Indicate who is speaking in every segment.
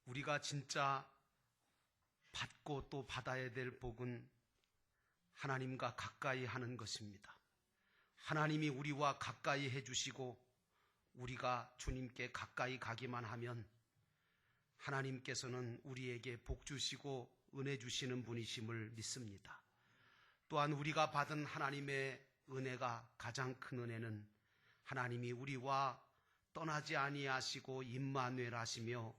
Speaker 1: 우리가 진짜 받고 또 받아야 될 복은 하나님과 가까이 하는 것입니다. 하나님이 우리와 가까이 해주시고 우리가 주님께 가까이 가기만 하면 하나님께서는 우리에게 복 주시고 은혜 주시는 분이심을 믿습니다. 또한 우리가 받은 하나님의 은혜가 가장 큰 은혜는 하나님이 우리와 떠나지 아니하시고 임마누엘 하시며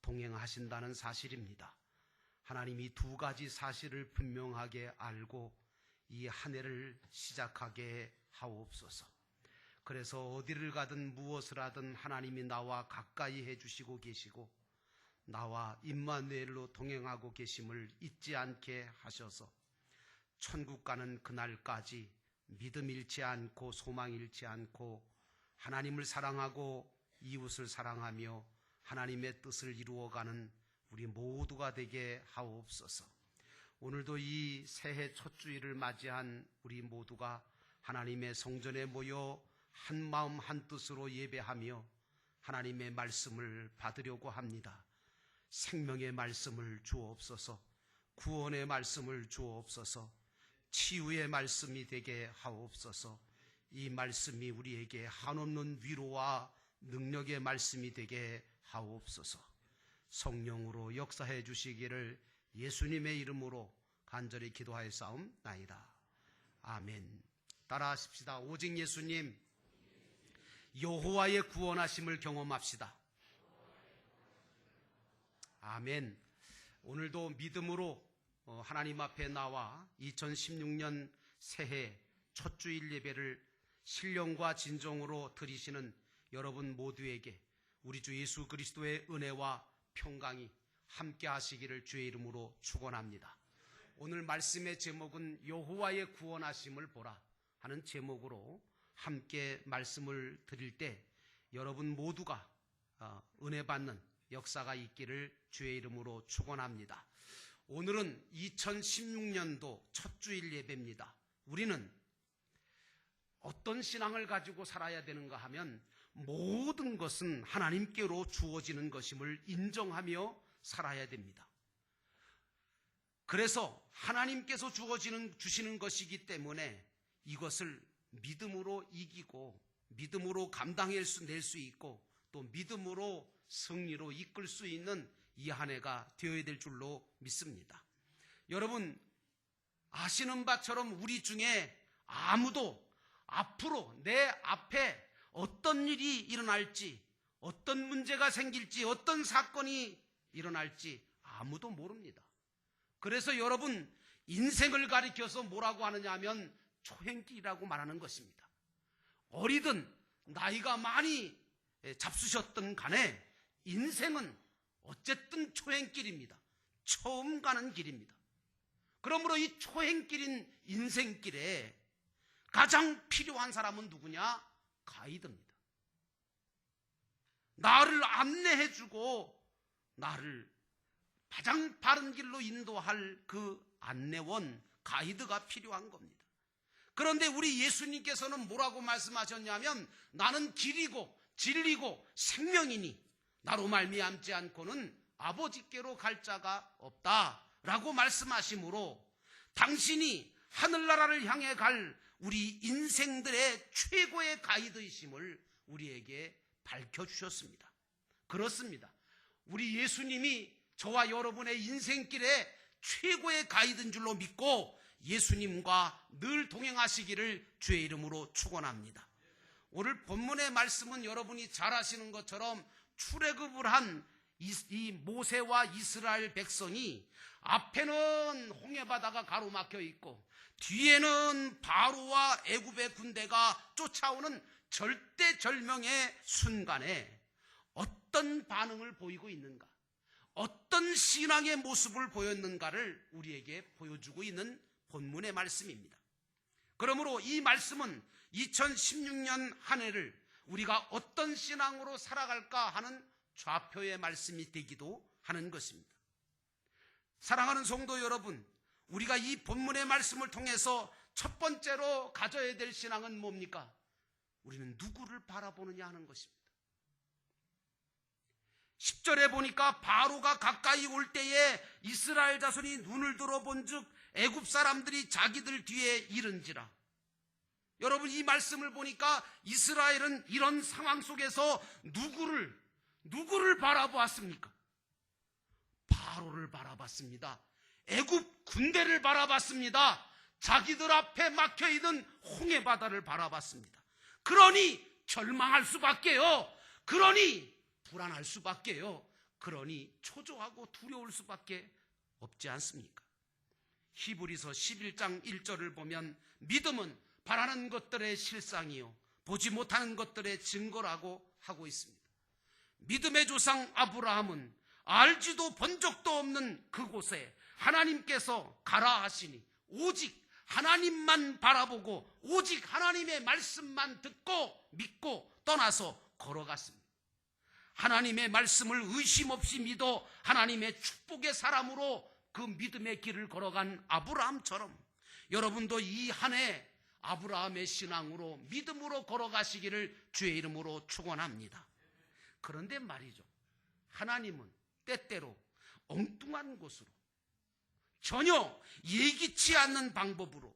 Speaker 1: 동행하신다는 사실입니다. 하나님이 두 가지 사실을 분명하게 알고 이 한 해를 시작하게 하옵소서. 그래서 어디를 가든 무엇을 하든 하나님이 나와 가까이 해주시고 계시고 나와 임마누엘로 동행하고 계심을 잊지 않게 하셔서 천국 가는 그날까지 믿음 잃지 않고 소망 잃지 않고 하나님을 사랑하고 이웃을 사랑하며 하나님의 뜻을 이루어가는 우리 모두가 되게 하옵소서. 오늘도 이 새해 첫 주일을 맞이한 우리 모두가 하나님의 성전에 모여 한 마음 한 뜻으로 예배하며 하나님의 말씀을 받으려고 합니다. 생명의 말씀을 주옵소서, 구원의 말씀을 주옵소서, 치유의 말씀이 되게 하옵소서. 이 말씀이 우리에게 한없는 위로와 능력의 말씀이 되게 하옵소서. 성령으로 역사해 주시기를 예수님의 이름으로 간절히 기도하였사옵나이다. 아멘. 따라하십시다. 오직 예수님, 여호와의 구원하심을 경험합시다. 아멘. 오늘도 믿음으로 하나님 앞에 나와 2016년 새해 첫 주일 예배를 신령과 진정으로 드리시는 여러분 모두에게 우리 주 예수 그리스도의 은혜와 평강이 함께 하시기를 주의 이름으로 축원합니다. 오늘 말씀의 제목은 여호와의 구원하심을 보라 하는 제목으로 함께 말씀을 드릴 때 여러분 모두가 은혜 받는 역사가 있기를 주의 이름으로 축원합니다. 오늘은 2016년도 첫 주일 예배입니다. 우리는 어떤 신앙을 가지고 살아야 되는가 하면 모든 것은 하나님께로 주어지는 것임을 인정하며 살아야 됩니다. 그래서 하나님께서 주시는 것이기 때문에 이것을 믿음으로 이기고 믿음으로 감당낼 수 있고 또 믿음으로 승리로 이끌 수 있는 이 한 해가 되어야 될 줄로 믿습니다. 여러분 아시는 바처럼 우리 중에 아무도 앞으로 내 앞에 어떤 일이 일어날지, 어떤 문제가 생길지, 어떤 사건이 일어날지 아무도 모릅니다. 그래서 여러분 인생을 가리켜서 뭐라고 하느냐 하면 초행길이라고 말하는 것입니다. 어리든 나이가 많이 잡수셨던 간에 인생은 어쨌든 초행길입니다. 처음 가는 길입니다. 그러므로 이 초행길인 인생길에 가장 필요한 사람은 누구냐? 가이드입니다. 나를 안내해주고 나를 가장 바른 길로 인도할 그 안내원, 가이드가 필요한 겁니다. 그런데 우리 예수님께서는 뭐라고 말씀하셨냐면 나는 길이고 진리고 생명이니 나로 말미암지 않고는 아버지께로 갈 자가 없다라고 말씀하시므로 당신이 하늘나라를 향해 갈 우리 인생들의 최고의 가이드이심을 우리에게 밝혀주셨습니다. 그렇습니다. 우리 예수님이 저와 여러분의 인생길의 최고의 가이드인 줄로 믿고 예수님과 늘 동행하시기를 주의 이름으로 축원합니다. 오늘 본문의 말씀은 여러분이 잘 아시는 것처럼 출애굽을 한 이 모세와 이스라엘 백성이 앞에는 홍해바다가 가로막혀 있고 뒤에는 바로와 애굽의 군대가 쫓아오는 절대절명의 순간에 어떤 반응을 보이고 있는가, 어떤 신앙의 모습을 보였는가를 우리에게 보여주고 있는 본문의 말씀입니다. 그러므로 이 말씀은 2016년 한 해를 우리가 어떤 신앙으로 살아갈까 하는 좌표의 말씀이 되기도 하는 것입니다. 사랑하는 성도 여러분, 우리가 이 본문의 말씀을 통해서 첫 번째로 가져야 될 신앙은 뭡니까? 우리는 누구를 바라보느냐 하는 것입니다. 10절에 보니까 바로가 가까이 올 때에 이스라엘 자손이 눈을 들어본즉 애굽 사람들이 자기들 뒤에 이른지라. 여러분, 이 말씀을 보니까 이스라엘은 이런 상황 속에서 누구를 바라보았습니까? 바로를 바라봤습니다. 애굽 군대를 바라봤습니다. 자기들 앞에 막혀있는 홍해바다를 바라봤습니다. 그러니 절망할 수밖에요. 그러니 불안할 수밖에요. 그러니 초조하고 두려울 수밖에 없지 않습니까? 히브리서 11장 1절을 보면 믿음은 바라는 것들의 실상이요 보지 못하는 것들의 증거라고 하고 있습니다. 믿음의 조상 아브라함은 알지도 본 적도 없는 그곳에 하나님께서 가라 하시니 오직 하나님만 바라보고 오직 하나님의 말씀만 듣고 믿고 떠나서 걸어갔습니다. 하나님의 말씀을 의심 없이 믿어 하나님의 축복의 사람으로 그 믿음의 길을 걸어간 아브라함처럼 여러분도 이 한 해 아브라함의 신앙으로 믿음으로 걸어가시기를 주의 이름으로 축원합니다. 그런데 말이죠, 하나님은 때때로 엉뚱한 곳으로 전혀 예기치 않는 방법으로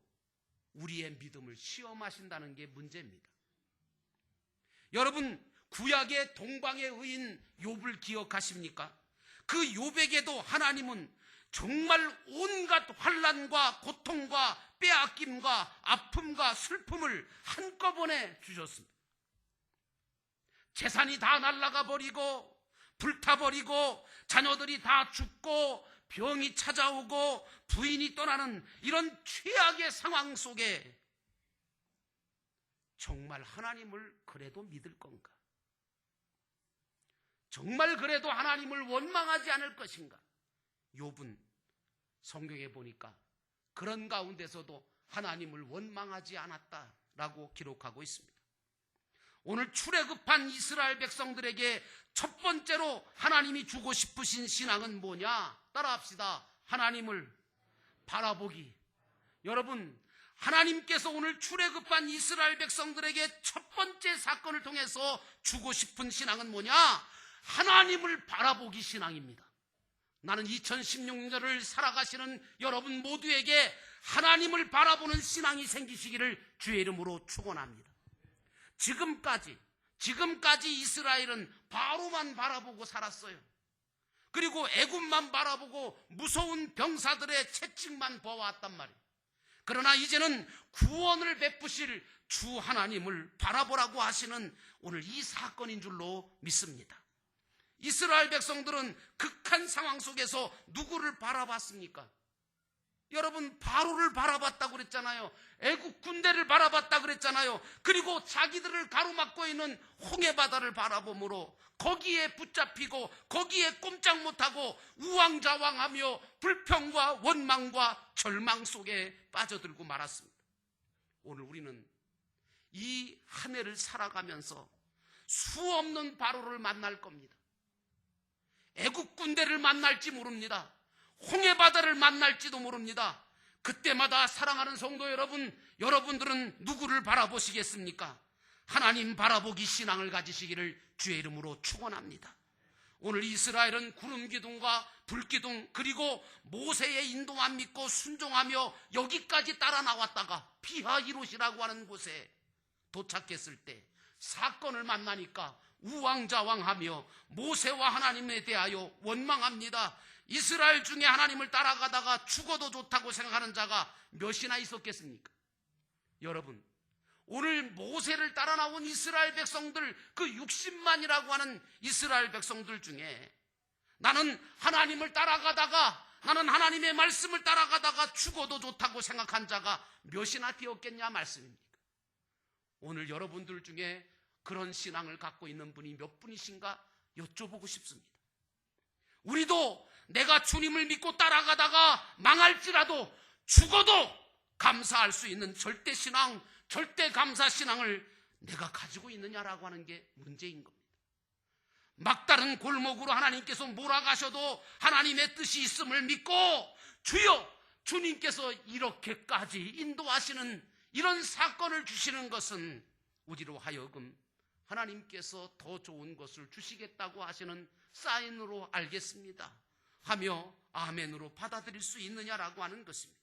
Speaker 1: 우리의 믿음을 시험하신다는 게 문제입니다. 여러분, 구약의 동방의 의인 욥을 기억하십니까? 그 욥에게도 하나님은 정말 온갖 환난과 고통과 빼앗김과 아픔과 슬픔을 한꺼번에 주셨습니다. 재산이 다 날아가 버리고 불타버리고 자녀들이 다 죽고 병이 찾아오고 부인이 떠나는 이런 최악의 상황 속에 정말 하나님을 그래도 믿을 건가? 정말 그래도 하나님을 원망하지 않을 것인가? 욥은 성경에 보니까 그런 가운데서도 하나님을 원망하지 않았다라고 기록하고 있습니다. 오늘 출애굽한 이스라엘 백성들에게 첫 번째로 하나님이 주고 싶으신 신앙은 뭐냐? 따라합시다. 하나님을 바라보기. 여러분, 하나님께서 오늘 출애굽한 이스라엘 백성들에게 첫 번째 사건을 통해서 주고 싶은 신앙은 뭐냐? 하나님을 바라보기 신앙입니다. 나는 2016년을 살아가시는 여러분 모두에게 하나님을 바라보는 신앙이 생기시기를 주의 이름으로 축원합니다. 지금까지 이스라엘은 바로만 바라보고 살았어요. 그리고 애굽만 바라보고 무서운 병사들의 채찍만 보아왔단 말이에요. 그러나 이제는 구원을 베푸실 주 하나님을 바라보라고 하시는 오늘 이 사건인 줄로 믿습니다. 이스라엘 백성들은 극한 상황 속에서 누구를 바라봤습니까? 여러분, 바로를 바라봤다고 그랬잖아요. 애국 군대를 바라봤다고 그랬잖아요. 그리고 자기들을 가로막고 있는 홍해바다를 바라보므로 거기에 붙잡히고 거기에 꼼짝 못하고 우왕좌왕하며 불평과 원망과 절망 속에 빠져들고 말았습니다. 오늘 우리는 이 한 해를 살아가면서 수없는 바로를 만날 겁니다. 애국 군대를 만날지 모릅니다. 홍해바다를 만날지도 모릅니다. 그때마다 사랑하는 성도 여러분, 여러분들은 누구를 바라보시겠습니까? 하나님 바라보기 신앙을 가지시기를 주의 이름으로 축원합니다. 오늘 이스라엘은 구름기둥과 불기둥 그리고 모세의 인도 안 믿고 순종하며 여기까지 따라 나왔다가 피하히롯이라고 하는 곳에 도착했을 때 사건을 만나니까 우왕좌왕하며 모세와 하나님에 대하여 원망합니다. 이스라엘 중에 하나님을 따라가다가 죽어도 좋다고 생각하는 자가 몇이나 있었겠습니까? 여러분, 오늘 모세를 따라 나온 이스라엘 백성들, 그 60만이라고 하는 이스라엘 백성들 중에 나는 하나님을 따라가다가, 나는 하나님의 말씀을 따라가다가 죽어도 좋다고 생각한 자가 몇이나 되었겠냐 말씀입니까? 오늘 여러분들 중에 그런 신앙을 갖고 있는 분이 몇 분이신가 여쭤보고 싶습니다. 우리도 내가 주님을 믿고 따라가다가 망할지라도 죽어도 감사할 수 있는 절대 신앙, 절대 감사 신앙을 내가 가지고 있느냐라고 하는 게 문제인 겁니다. 막다른 골목으로 하나님께서 몰아가셔도 하나님의 뜻이 있음을 믿고 주여, 주님께서 이렇게까지 인도하시는 이런 사건을 주시는 것은 우리로 하여금 하나님께서 더 좋은 것을 주시겠다고 하시는 사인으로 알겠습니다 하며 아멘으로 받아들일 수 있느냐라고 하는 것입니다.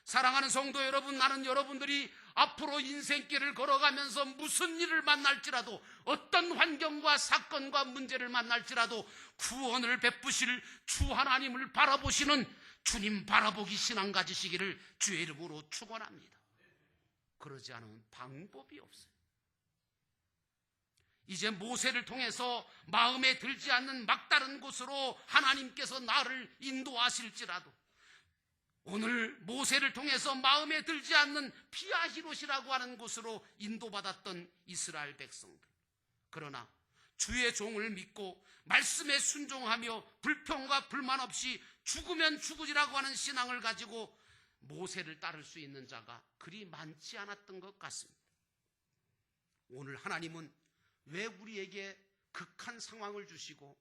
Speaker 1: 사랑하는 성도 여러분, 나는 여러분들이 앞으로 인생길을 걸어가면서 무슨 일을 만날지라도, 어떤 환경과 사건과 문제를 만날지라도 구원을 베푸실 주 하나님을 바라보시는 주님 바라보기 신앙 가지시기를 주의 이름으로 축원합니다. 그러지 않으면 방법이 없어요. 이제 모세를 통해서 마음에 들지 않는 막다른 곳으로 하나님께서 나를 인도하실지라도, 오늘 모세를 통해서 마음에 들지 않는 피아히롯이라고 하는 곳으로 인도받았던 이스라엘 백성들, 그러나 주의 종을 믿고 말씀에 순종하며 불평과 불만 없이 죽으면 죽으리라고 하는 신앙을 가지고 모세를 따를 수 있는 자가 그리 많지 않았던 것 같습니다. 오늘 하나님은 왜 우리에게 극한 상황을 주시고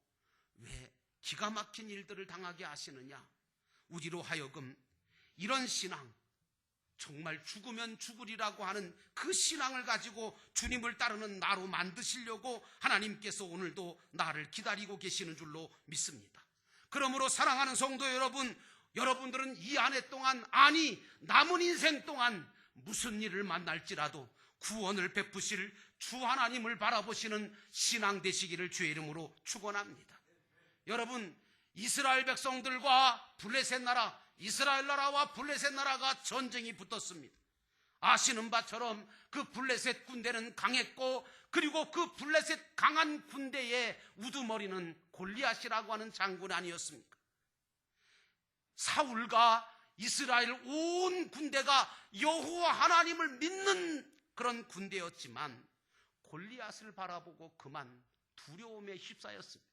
Speaker 1: 왜 기가 막힌 일들을 당하게 하시느냐? 우리로 하여금 이런 신앙, 정말 죽으면 죽으리라고 하는 그 신앙을 가지고 주님을 따르는 나로 만드시려고 하나님께서 오늘도 나를 기다리고 계시는 줄로 믿습니다. 그러므로 사랑하는 성도 여러분, 여러분들은 이 한 해 동안, 아니 남은 인생 동안 무슨 일을 만날지라도 구원을 베푸실 주 하나님을 바라보시는 신앙 되시기를 주의 이름으로 축원합니다. 여러분, 이스라엘 백성들과 블레셋 나라, 이스라엘 나라와 블레셋 나라가 전쟁이 붙었습니다. 아시는 바처럼 그 블레셋 군대는 강했고, 그리고 그 블레셋 강한 군대의 우두머리는 골리앗이라고 하는 장군 아니었습니까? 사울과 이스라엘 온 군대가 여호와 하나님을 믿는 그런 군대였지만 골리앗을 바라보고 그만 두려움에 휩싸였습니다.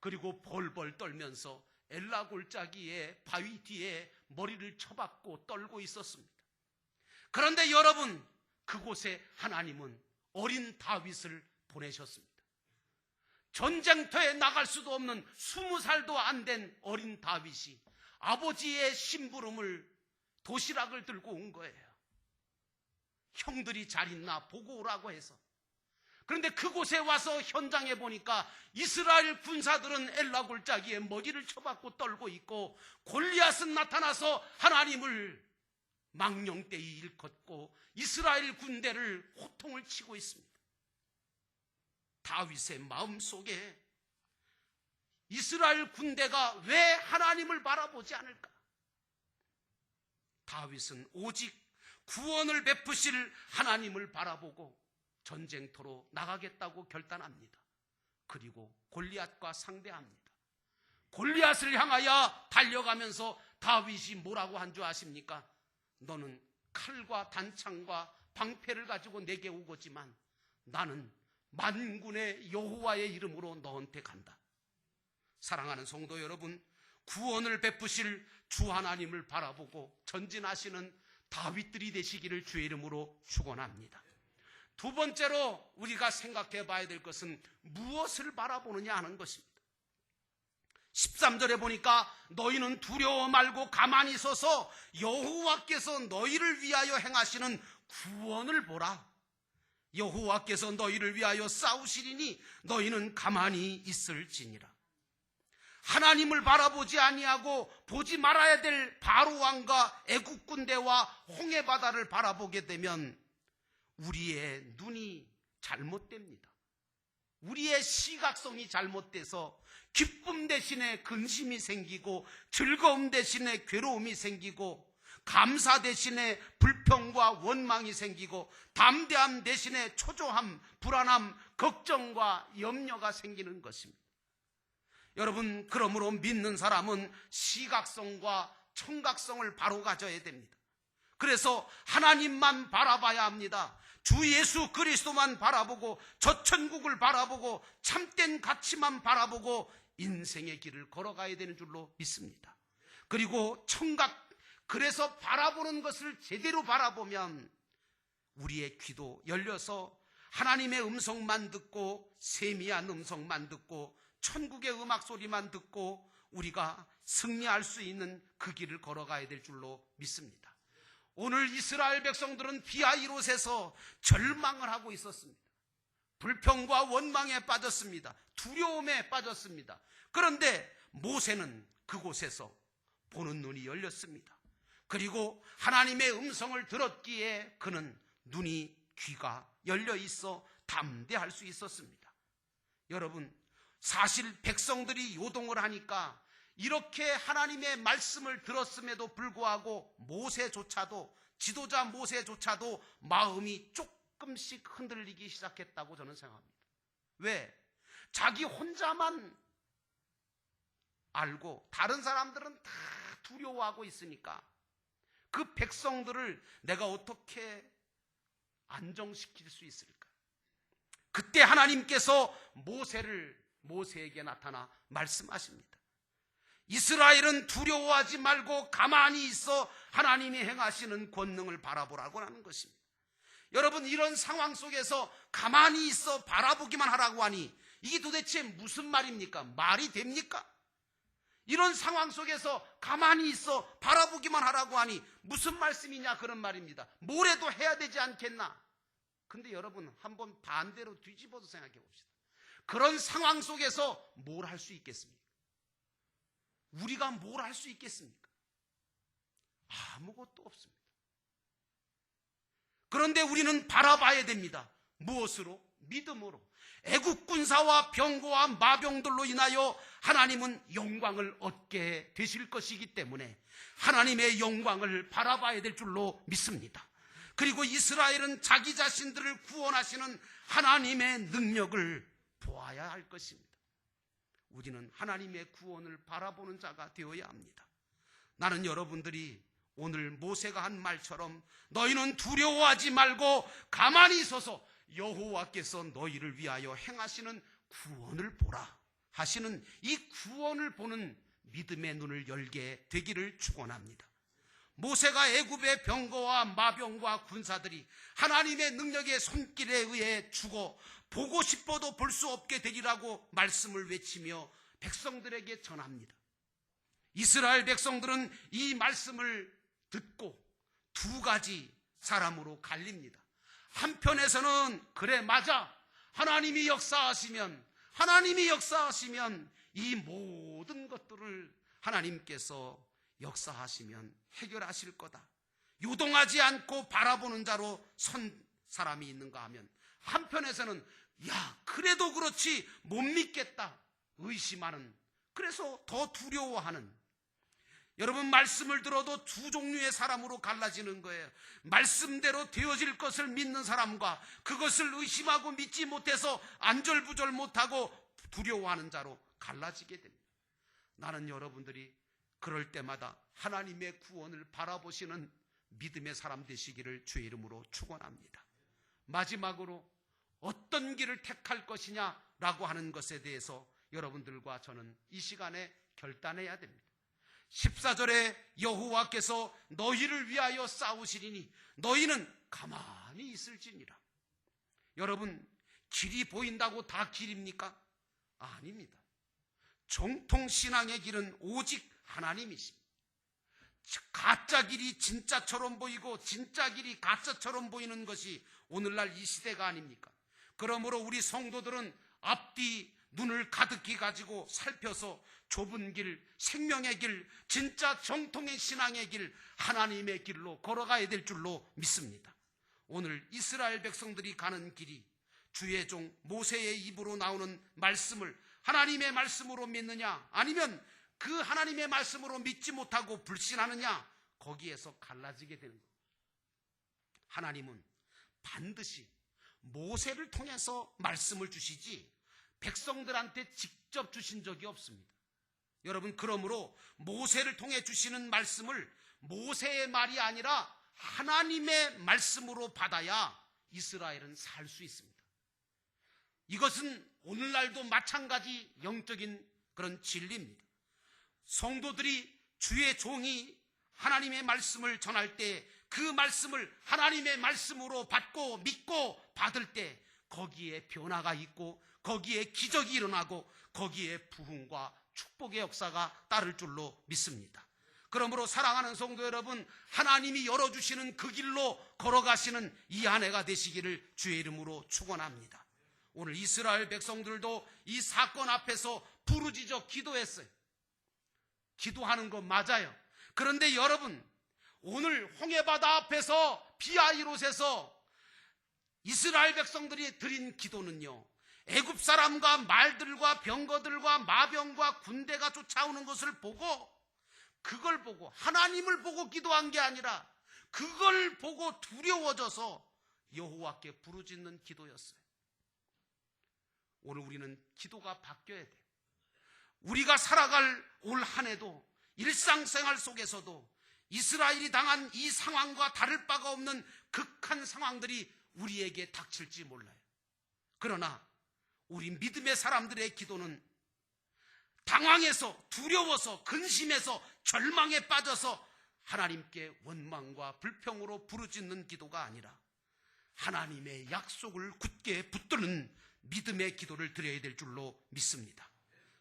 Speaker 1: 그리고 벌벌 떨면서 엘라 골짜기에 바위 뒤에 머리를 쳐박고 떨고 있었습니다. 그런데 여러분, 그곳에 하나님은 어린 다윗을 보내셨습니다. 전쟁터에 나갈 수도 없는 20살도 안 된 어린 다윗이 아버지의 심부름을, 도시락을 들고 온 거예요. 형들이 잘 있나 보고 오라고 해서. 그런데 그곳에 와서 현장에 보니까 이스라엘 군사들은 엘라 골짜기에 머리를 쳐박고 떨고 있고, 골리앗은 나타나서 하나님을 망령되이 일컫고 이스라엘 군대를 호통을 치고 있습니다. 다윗의 마음속에 이스라엘 군대가 왜 하나님을 바라보지 않을까? 다윗은 오직 구원을 베푸실 하나님을 바라보고 전쟁터로 나가겠다고 결단합니다. 그리고 골리앗과 상대합니다. 골리앗을 향하여 달려가면서 다윗이 뭐라고 한 줄 아십니까? 너는 칼과 단창과 방패를 가지고 내게 오고지만 나는 만군의 여호와의 이름으로 너한테 간다. 사랑하는 성도 여러분, 구원을 베푸실 주 하나님을 바라보고 전진하시는 다윗들이 되시기를 주의 이름으로 축원합니다. 두 번째로 우리가 생각해 봐야 될 것은 무엇을 바라보느냐 하는 것입니다. 13절에 보니까 너희는 두려워 말고 가만히 서서 여호와께서 너희를 위하여 행하시는 구원을 보라. 여호와께서 너희를 위하여 싸우시리니 너희는 가만히 있을지니라. 하나님을 바라보지 아니하고 보지 말아야 될 바로 왕과 애국 군대와 홍해 바다를 바라보게 되면 우리의 눈이 잘못됩니다. 우리의 시각성이 잘못돼서 기쁨 대신에 근심이 생기고, 즐거움 대신에 괴로움이 생기고, 감사 대신에 불평과 원망이 생기고, 담대함 대신에 초조함, 불안함, 걱정과 염려가 생기는 것입니다. 여러분, 그러므로 믿는 사람은 시각성과 청각성을 바로 가져야 됩니다. 그래서 하나님만 바라봐야 합니다. 주 예수 그리스도만 바라보고, 저 천국을 바라보고, 참된 가치만 바라보고 인생의 길을 걸어가야 되는 줄로 믿습니다. 그리고 청각, 그래서 바라보는 것을 제대로 바라보면 우리의 귀도 열려서 하나님의 음성만 듣고, 세미한 음성만 듣고, 천국의 음악 소리만 듣고 우리가 승리할 수 있는 그 길을 걸어가야 될 줄로 믿습니다. 오늘 이스라엘 백성들은 비하이롯에서 절망을 하고 있었습니다. 불평과 원망에 빠졌습니다. 두려움에 빠졌습니다. 그런데 모세는 그곳에서 보는 눈이 열렸습니다. 그리고 하나님의 음성을 들었기에 그는 눈이, 귀가 열려 있어 담대할 수 있었습니다. 여러분, 사실 백성들이 요동을 하니까 이렇게 하나님의 말씀을 들었음에도 불구하고 모세조차도, 지도자 모세조차도 마음이 조금씩 흔들리기 시작했다고 저는 생각합니다. 왜? 자기 혼자만 알고 다른 사람들은 다 두려워하고 있으니까 그 백성들을 내가 어떻게 안정시킬 수 있을까? 그때 하나님께서 모세에게 나타나 말씀하십니다. 이스라엘은 두려워하지 말고 가만히 있어 하나님이 행하시는 권능을 바라보라고 하는 것입니다. 여러분, 이런 상황 속에서 가만히 있어 바라보기만 하라고 하니 이게 도대체 무슨 말입니까? 말이 됩니까? 이런 상황 속에서 가만히 있어 바라보기만 하라고 하니 무슨 말씀이냐, 그런 말입니다. 뭐래도 해야 되지 않겠나? 근데 여러분, 한번 반대로 뒤집어서 생각해 봅시다. 그런 상황 속에서 뭘 할 수 있겠습니까? 우리가 뭘 할 수 있겠습니까? 아무것도 없습니다. 그런데 우리는 바라봐야 됩니다. 무엇으로? 믿음으로. 애국 군사와 병거와 마병들로 인하여 하나님은 영광을 얻게 되실 것이기 때문에 하나님의 영광을 바라봐야 될 줄로 믿습니다. 그리고 이스라엘은 자기 자신들을 구원하시는 하나님의 능력을 보아야 할 것입니다. 우리는 하나님의 구원을 바라보는 자가 되어야 합니다. 나는 여러분들이 오늘 모세가 한 말처럼 너희는 두려워하지 말고 가만히 있어서 여호와께서 너희를 위하여 행하시는 구원을 보라 하시는 이 구원을 보는 믿음의 눈을 열게 되기를 축원합니다. 모세가 애굽의 병거와 마병과 군사들이 하나님의 능력의 손길에 의해 죽어 보고 싶어도 볼 수 없게 되리라고 말씀을 외치며 백성들에게 전합니다. 이스라엘 백성들은 이 말씀을 듣고 두 가지 사람으로 갈립니다. 한편에서는 그래, 맞아, 하나님이 역사하시면 이 모든 것들을 하나님께서 역사하시면 해결하실 거다, 요동하지 않고 바라보는 자로 선 사람이 있는가 하면, 한편에서는 야, 그래도 그렇지 못 믿겠다, 의심하는, 그래서 더 두려워하는, 여러분, 말씀을 들어도 두 종류의 사람으로 갈라지는 거예요. 말씀대로 되어질 것을 믿는 사람과 그것을 의심하고 믿지 못해서 안절부절 못하고 두려워하는 자로 갈라지게 됩니다. 나는 여러분들이 그럴 때마다 하나님의 구원을 바라보시는 믿음의 사람 되시기를 주의 이름으로 축원합니다. 마지막으로 어떤 길을 택할 것이냐라고 하는 것에 대해서 여러분들과 저는 이 시간에 결단해야 됩니다. 14절에 여호와께서 너희를 위하여 싸우시리니 너희는 가만히 있을지니라. 여러분, 길이 보인다고 다 길입니까? 아닙니다. 정통신앙의 길은 오직 하나님이십니다. 가짜 길이 진짜처럼 보이고 진짜 길이 가짜처럼 보이는 것이 오늘날 이 시대가 아닙니까? 그러므로 우리 성도들은 앞뒤 눈을 가득히 가지고 살펴서 좁은 길, 생명의 길, 진짜 정통의 신앙의 길, 하나님의 길로 걸어가야 될 줄로 믿습니다. 오늘 이스라엘 백성들이 가는 길이 주의 종 모세의 입으로 나오는 말씀을 하나님의 말씀으로 믿느냐, 아니면 그 하나님의 말씀으로 믿지 못하고 불신하느냐, 거기에서 갈라지게 되는 겁니다. 하나님은 반드시 모세를 통해서 말씀을 주시지 백성들한테 직접 주신 적이 없습니다. 여러분, 그러므로 모세를 통해 주시는 말씀을 모세의 말이 아니라 하나님의 말씀으로 받아야 이스라엘은 살 수 있습니다. 이것은 오늘날도 마찬가지 영적인 그런 진리입니다. 성도들이, 주의 종이 하나님의 말씀을 전할 때 그 말씀을 하나님의 말씀으로 받고 믿고 받을 때 거기에 변화가 있고 거기에 기적이 일어나고 거기에 부흥과 축복의 역사가 따를 줄로 믿습니다. 그러므로 사랑하는 성도 여러분, 하나님이 열어주시는 그 길로 걸어가시는 이 한 해가 되시기를 주의 이름으로 축원합니다. 오늘 이스라엘 백성들도 이 사건 앞에서 부르짖어 기도했어요. 기도하는 거 맞아요. 그런데 여러분, 오늘 홍해바다 앞에서 비아이롯에서 이스라엘 백성들이 드린 기도는요, 애굽 사람과 말들과 병거들과 마병과 군대가 쫓아오는 것을 보고, 그걸 보고 하나님을 보고 기도한 게 아니라 그걸 보고 두려워져서 여호와께 부르짖는 기도였어요. 오늘 우리는 기도가 바뀌어야 돼요. 우리가 살아갈 올 한 해도 일상생활 속에서도 이스라엘이 당한 이 상황과 다를 바가 없는 극한 상황들이 우리에게 닥칠지 몰라요. 그러나 우리 믿음의 사람들의 기도는 당황해서, 두려워서, 근심해서, 절망에 빠져서 하나님께 원망과 불평으로 부르짖는 기도가 아니라 하나님의 약속을 굳게 붙드는 믿음의 기도를 드려야 될 줄로 믿습니다.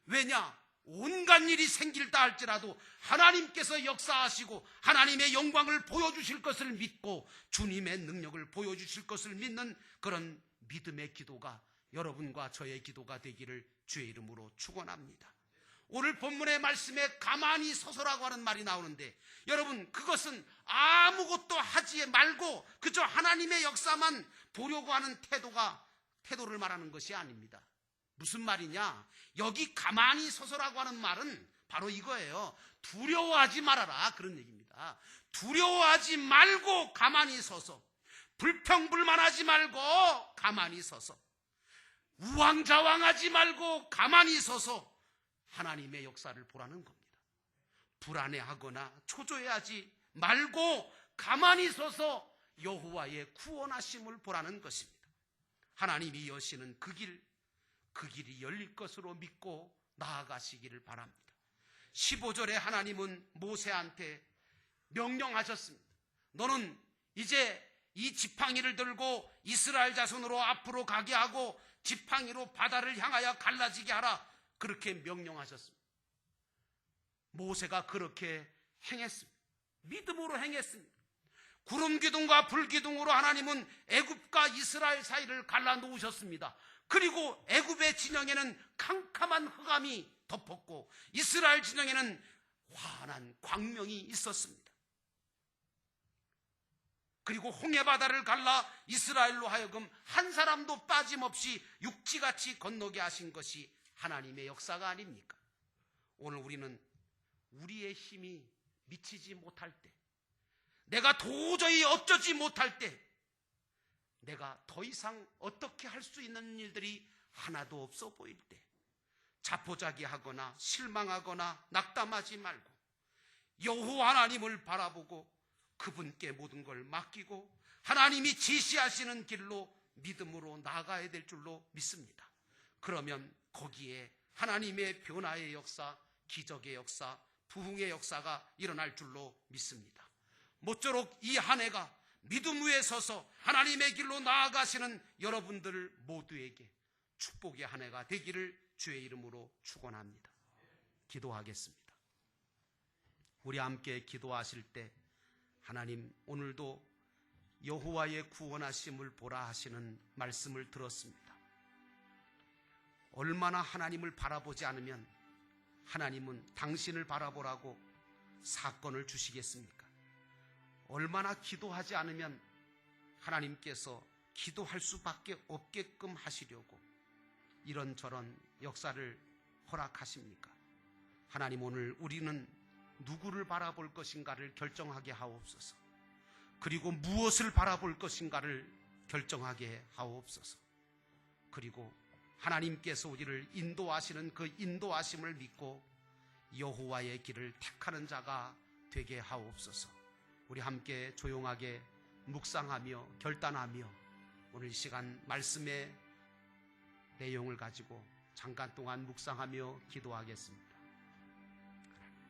Speaker 1: 왜냐? 온갖 일이 생길다 할지라도 하나님께서 역사하시고 하나님의 영광을 보여주실 것을 믿고 주님의 능력을 보여주실 것을 믿는 그런 믿음의 기도가 여러분과 저의 기도가 되기를 주의 이름으로 축원합니다. 오늘 본문의 말씀에 가만히 서서라고 하는 말이 나오는데, 여러분, 그것은 아무것도 하지 말고 그저 하나님의 역사만 보려고 하는 태도를 말하는 것이 아닙니다. 무슨 말이냐? 여기 가만히 서서라고 하는 말은 바로 이거예요. 두려워하지 말아라, 그런 얘기입니다. 두려워하지 말고 가만히 서서, 불평불만하지 말고 가만히 서서, 우왕좌왕하지 말고 가만히 서서 하나님의 역사를 보라는 겁니다. 불안해하거나 초조해하지 말고 가만히 서서 여호와의 구원하심을 보라는 것입니다. 하나님이 여시는 그 길이 열릴 것으로 믿고 나아가시기를 바랍니다. 15절에 하나님은 모세한테 명령하셨습니다. 너는 이제 이 지팡이를 들고 이스라엘 자손으로 앞으로 가게 하고 지팡이로 바다를 향하여 갈라지게 하라. 그렇게 명령하셨습니다. 모세가 그렇게 행했습니다. 믿음으로 행했습니다. 구름 기둥과 불 기둥으로 하나님은 애굽과 이스라엘 사이를 갈라놓으셨습니다. 그리고 애굽의 진영에는 캄캄한 흑암이 덮었고 이스라엘 진영에는 환한 광명이 있었습니다. 그리고 홍해바다를 갈라 이스라엘로 하여금 한 사람도 빠짐없이 육지같이 건너게 하신 것이 하나님의 역사가 아닙니까? 오늘 우리는 우리의 힘이 미치지 못할 때, 내가 도저히 어쩌지 못할 때, 내가 더 이상 어떻게 할 수 있는 일들이 하나도 없어 보일 때, 자포자기하거나 실망하거나 낙담하지 말고 여호와 하나님을 바라보고 그분께 모든 걸 맡기고 하나님이 지시하시는 길로 믿음으로 나아가야 될 줄로 믿습니다. 그러면 거기에 하나님의 변화의 역사, 기적의 역사, 부흥의 역사가 일어날 줄로 믿습니다. 모쪼록 이 한 해가 믿음 위에 서서 하나님의 길로 나아가시는 여러분들 모두에게 축복의 한 해가 되기를 주의 이름으로 축원합니다. 기도하겠습니다. 우리 함께 기도하실 때 하나님, 오늘도 여호와의 구원하심을 보라 하시는 말씀을 들었습니다. 얼마나 하나님을 바라보지 않으면 하나님은 당신을 바라보라고 사건을 주시겠습니까? 얼마나 기도하지 않으면 하나님께서 기도할 수밖에 없게끔 하시려고 이런저런 역사를 허락하십니까? 하나님, 오늘 우리는 누구를 바라볼 것인가를 결정하게 하옵소서. 그리고 무엇을 바라볼 것인가를 결정하게 하옵소서. 그리고 하나님께서 우리를 인도하시는 그 인도하심을 믿고 여호와의 길을 택하는 자가 되게 하옵소서. 우리 함께 조용하게 묵상하며 결단하며 오늘 이 시간 말씀의 내용을 가지고 잠깐 동안 묵상하며 기도하겠습니다.